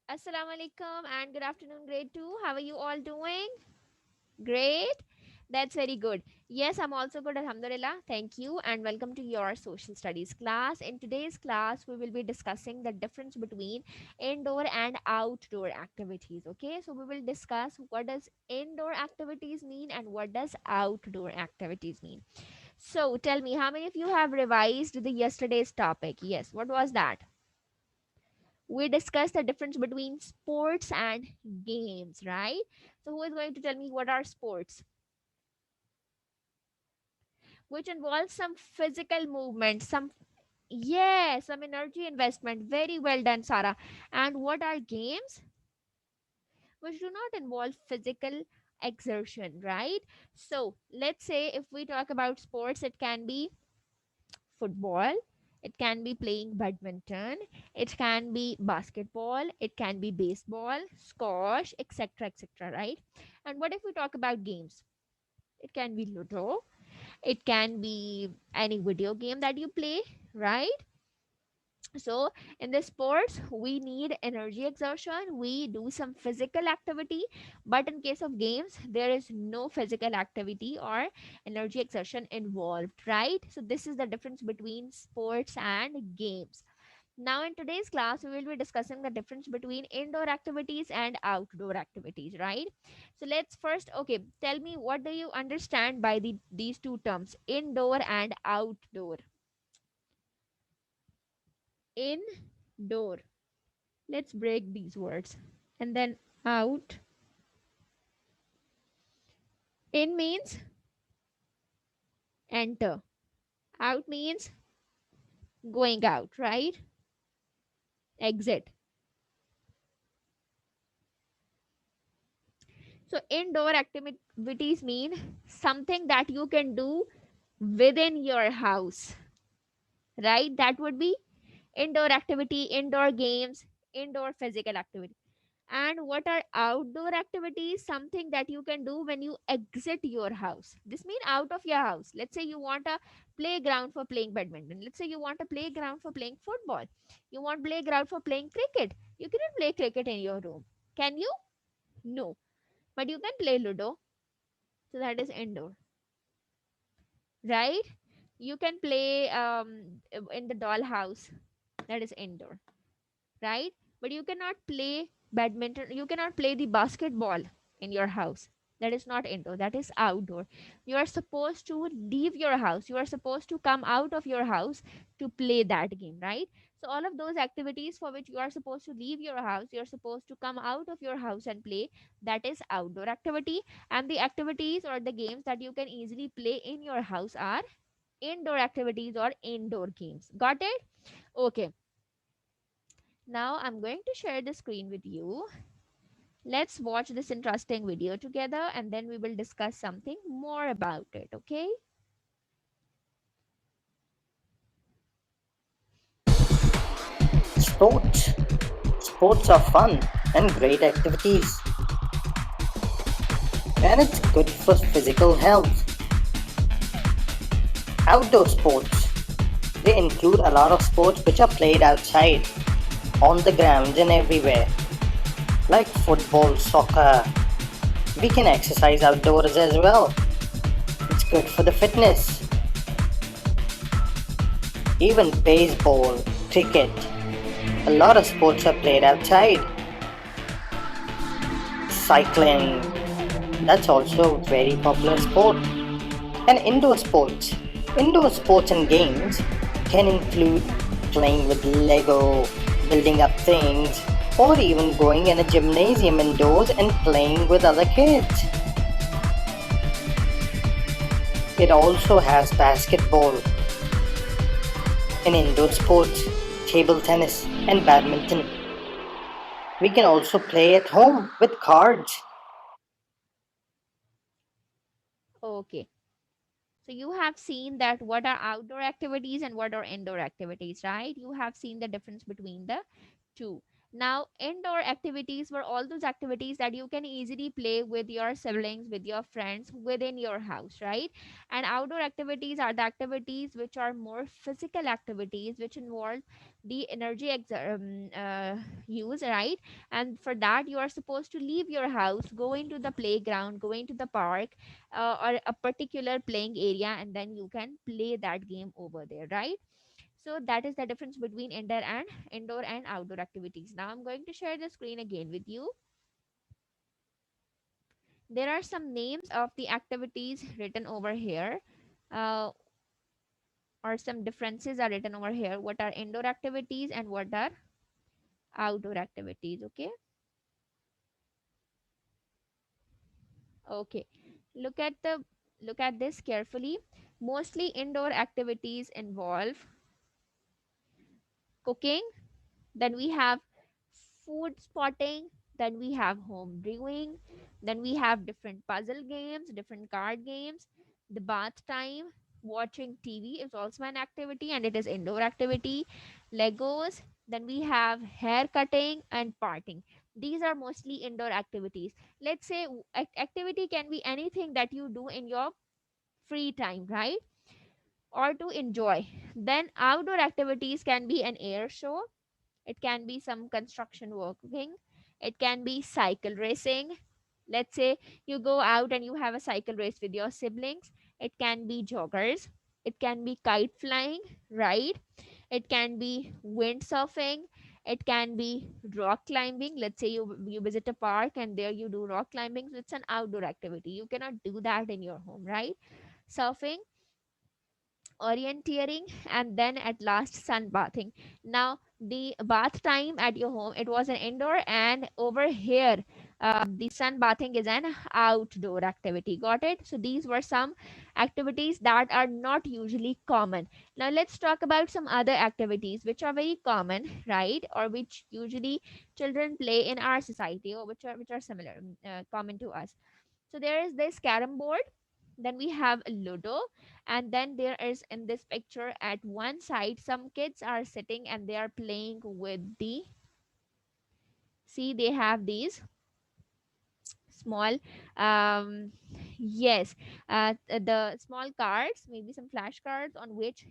Assalamu alaikum and good afternoon, grade 2. How are you all doing? Great. That's very good. Yes, I'm also good. Alhamdulillah. Thank you and welcome to your social studies class. In today's class, we will be discussing the difference between indoor and outdoor activities. Okay, so we will discuss what does indoor activities mean and what does outdoor activities mean. So tell me, how many of you have revised the yesterday's topic? Yes, what was that? We discussed the difference between sports and games, right? So who is going to tell me what are sports? Which involves some physical movement, some, yes, some energy investment. Very well done, Sarah. And what are games? Which do not involve physical exertion, right? So let's say if we talk about sports, it can be football, it can be playing badminton, it can be basketball, it can be baseball, squash, etc., etc., right? And what if we talk about games? It can be ludo, it can be any video game that you play, right? So in the sports we need energy exertion, we do some physical activity, but in case of games there is no physical activity or energy exertion involved, right? So this is the difference between sports and games. Now in today's class we will be discussing the difference between indoor activities and outdoor activities, right? So let's first, okay, tell me, what do you understand by these two terms, indoor and outdoor? Indoor, let's break these words. And then out. In means enter. Out means going out, right? Exit. So indoor activities mean something that you can do within your house, right? That would be indoor activity, indoor games, indoor physical activity. And what are outdoor activities? Something that you can do when you exit your house. This means out of your house. Let's say you want a playground for playing badminton. Let's say you want a playground for playing football. You want playground for playing cricket. You cannot play cricket in your room. Can you? No. But you can play Ludo. So that is indoor, right? You can play in the doll house. That is indoor, right? But you cannot play badminton, you cannot play the basketball in your house. That is not indoor, that is outdoor. You are supposed to leave your house, you are supposed to come out of your house to play that game, right? So all of those activities for which you are supposed to leave your house, you are supposed to come out of your house and play, that is outdoor activity. And the activities or the games that you can easily play in your house are indoor activities or indoor games. Got it? Okay. Now I'm going to share the screen with you. Let's watch this interesting video together and then we will discuss something more about it, okay? Sports. Sports are fun and great activities, and it's good for physical health. Outdoor sports. They include a lot of sports which are played outside, on the grounds and everywhere, like football, soccer. We can exercise outdoors as well. It's good for the fitness. Even baseball, cricket. A lot of sports are played outside. Cycling. That's also a very popular sport. And indoor sports. Indoor sports and games can include playing with Lego, building up things, or even going in a gymnasium indoors and playing with other kids. It also has basketball and indoor sports, table tennis, and badminton. We can also play at home with cards. Okay. So you have seen that what are outdoor activities and what are indoor activities, right? You have seen the difference between the two. Now, indoor activities were all those activities that you can easily play with your siblings, with your friends within your house, right? And outdoor activities are the activities which are more physical activities, which involve the energy use, right? And for that, you are supposed to leave your house, go into the playground, go into the park, or a particular playing area, and then you can play that game over there, right? So that is the difference between indoor and outdoor activities. Now I'm going to share the screen again with you. There are some names of the activities written over here, uh, or some differences are written over here. What are indoor activities and what are outdoor activities? Okay. Okay. Look at the look at this carefully. Mostly indoor activities involve cooking. Then we have food spotting. Then we have home brewing. Then we have different puzzle games, different card games. The bath time, watching TV is also an activity and it is indoor activity. Legos. Then we have hair cutting and parting. These are mostly indoor activities. Let's say activity can be anything that you do in your free time, right? Or to enjoy. Then outdoor activities can be an air show, it can be some construction working. It can be cycle racing. Let's say you go out and you have a cycle race with your siblings. It can be joggers. It can be kite flying, right? It can be windsurfing. It can be rock climbing. Let's say you visit a park and there you do rock climbing. So it's an outdoor activity. You cannot do that in your home, right? Surfing, orienteering, and then at last sunbathing. Now the bath time at your home, it was an indoor, and over here the sunbathing is an outdoor activity. Got it? So these were some activities that are not usually common. Now let's talk about some other activities which are very common, right? Or which usually children play in our society, or which are similar, common to us. So there is this carom board, then we have Ludo, and then there is in this picture at one side some kids are sitting and they are playing with the, see, they have these small, um yes, the small cards, maybe some flashcards on which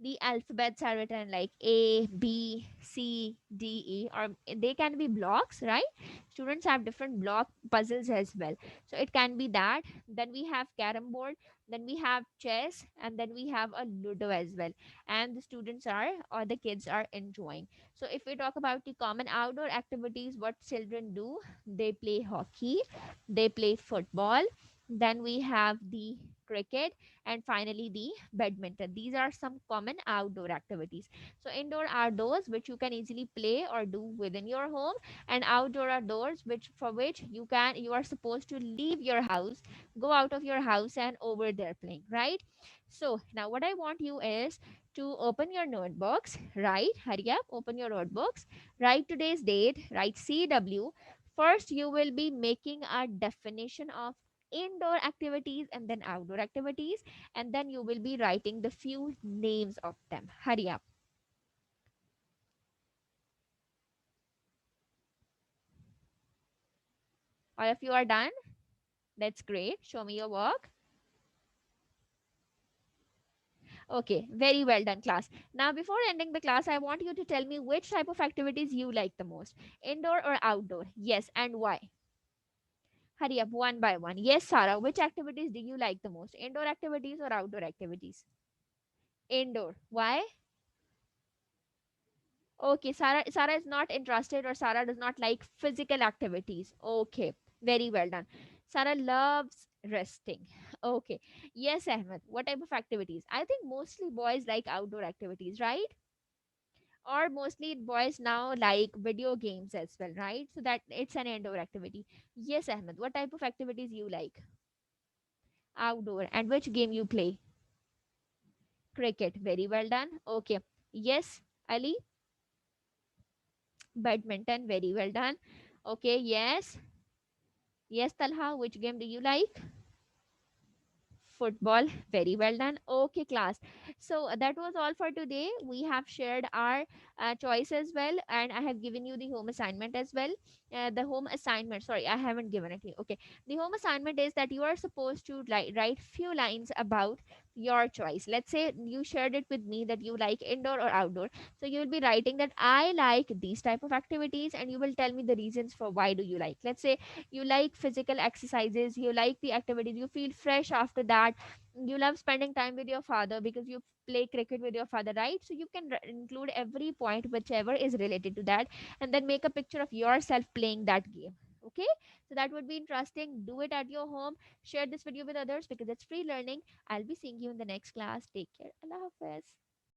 the alphabets are written like A, B, C, D, E, or they can be blocks, right? Students have different block puzzles as well. So it can be that. Then we have carom board, then we have chess, and then we have a Ludo as well. And the students are, or the kids are enjoying. So if we talk about the common outdoor activities, what children do, they play hockey, they play football, then we have the cricket, and finally the badminton. These are some common outdoor activities. So indoor are those which you can easily play or do within your home, and outdoor are those which for which you are supposed to leave your house, go out of your house and over there playing, right? So now what I want you is to open your notebooks, right? Hurry up, open your notebooks, write today's date, write CW. First you will be making a definition of indoor activities and then outdoor activities, and then you will be writing the few names of them. Hurry up. All of you are done? That's great. Show me your work. Okay, very well done, class. Now, before ending the class, I want you to tell me which type of activities you like the most, indoor or outdoor? Yes, and why? Hurry up, one by one. Yes, Sarah, which activities do you like the most, indoor activities or outdoor activities? Indoor. Why? Okay, Sarah is not interested, or Sarah does not like physical activities. Okay, very well done. Sarah loves resting. Okay. Yes, Ahmed. What type of activities? I think mostly boys like outdoor activities, right? Or mostly boys now like video games as well, right? So that it's an indoor activity. Yes, Ahmed. What type of activities you like? Outdoor. And which game you play? Cricket. Very well done. Okay. Yes, Ali. Badminton. Very well done. Okay. Yes. Yes, Talha. Which game do you like? football. Very well done. Okay, class. So that was all for today. We have shared our choice as well, and I have given you the home assignment as well. The home assignment, sorry, I haven't given it to you. Okay, the home assignment is that you are supposed to write few lines about your choice. Let's say you shared it with me that you like indoor or outdoor, so you will be writing that I like these type of activities, and you will tell me the reasons for why do you like. Let's say you like physical exercises, you like the activities, you feel fresh after that, you love spending time with your father because you play cricket with your father, right? So you can include every point whichever is related to that, and then make a picture of yourself playing that game. Okay, so that would be interesting. Do it at your home. Share this video with others because it's free learning. I'll be seeing you in the next class. Take care. Allah Hafiz.